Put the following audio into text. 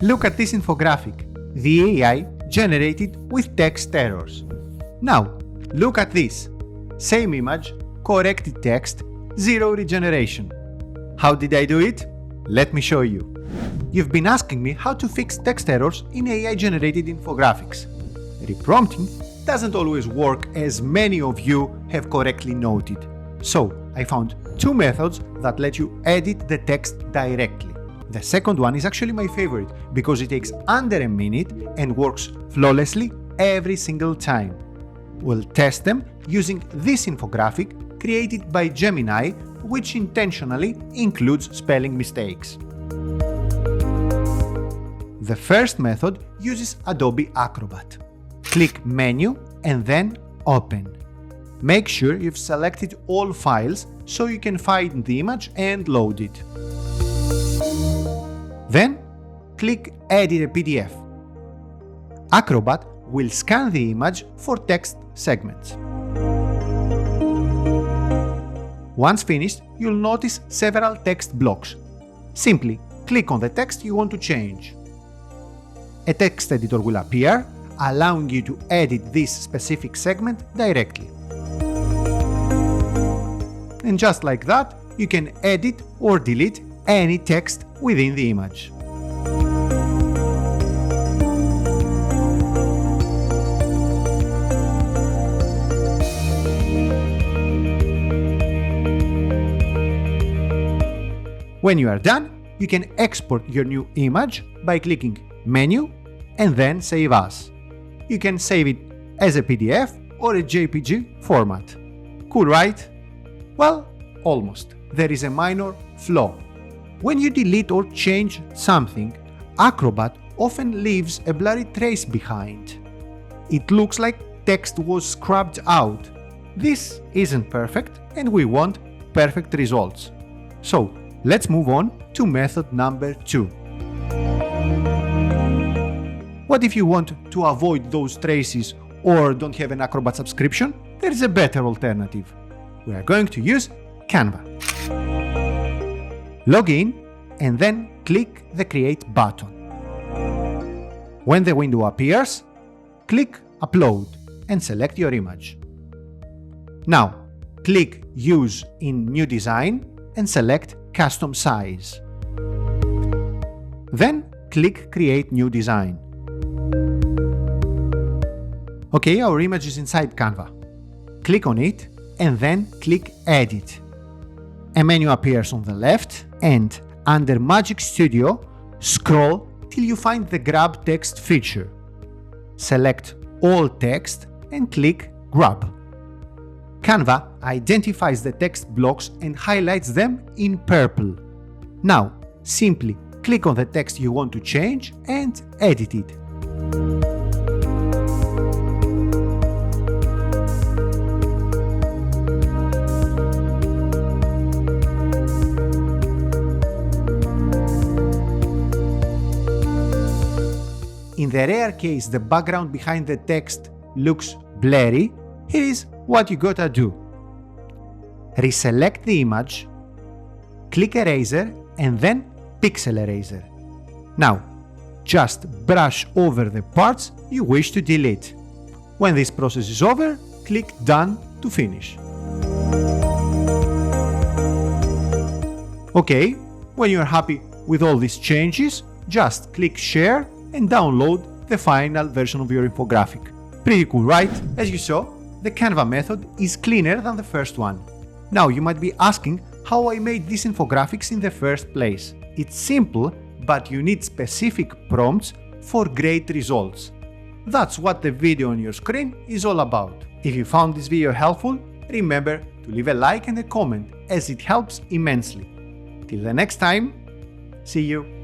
Look at this infographic, the AI generated with text errors. Now, look at this. Same image, corrected text, zero regeneration. How did I do it? Let me show you. You've been asking me how to fix text errors in AI-generated infographics. Reprompting doesn't always work, as many of you have correctly noted. So, I found two methods that let you edit the text directly. The second one is actually my favorite because it takes under a minute and works flawlessly every single time. We'll test them using this infographic created by Gemini, which intentionally includes spelling mistakes. The first method uses Adobe Acrobat. Click Menu and then Open. Make sure you've selected all files so you can find the image and load it. Then, click Edit a PDF. Acrobat will scan the image for text segments. Once finished, you'll notice several text blocks. Simply click on the text you want to change. A text editor will appear, allowing you to edit this specific segment directly. And just like that, you can edit or delete any text within the image. When you are done, you can export your new image by clicking Menu and then Save As. You can save it as a PDF or a JPG format. Cool, right? Well, almost. There is a minor flaw. When you delete or change something, Acrobat often leaves a blurry trace behind. It looks like text was scrubbed out. This isn't perfect, and we want perfect results. So, let's move on to method number 2. What if you want to avoid those traces or don't have an Acrobat subscription? There is a better alternative. We are going to use Canva. Log in and then click the Create button. When the window appears, click Upload and select your image. Now, click Use in New Design and select Custom Size. Then click Create New Design. Okay, our image is inside Canva. Click on it and then click Edit. A menu appears on the left and under Magic Studio, scroll till you find the Grab Text feature. Select all text and click Grab. Canva identifies the text blocks and highlights them in purple. Now, simply click on the text you want to change and edit it. In the rare case the background behind the text looks blurry, here is what you gotta do. Reselect the image, click Eraser and then Pixel Eraser. Now, just brush over the parts you wish to delete. When this process is over, click Done to finish. Okay, when you are happy with all these changes, just click Share and download the final version of your infographic. Pretty cool, right? As you saw, the Canva method is cleaner than the first one. Now you might be asking how I made these infographics in the first place. It's simple, but you need specific prompts for great results. That's what the video on your screen is all about. If you found this video helpful, remember to leave a like and a comment, as it helps immensely. Till the next time, see you!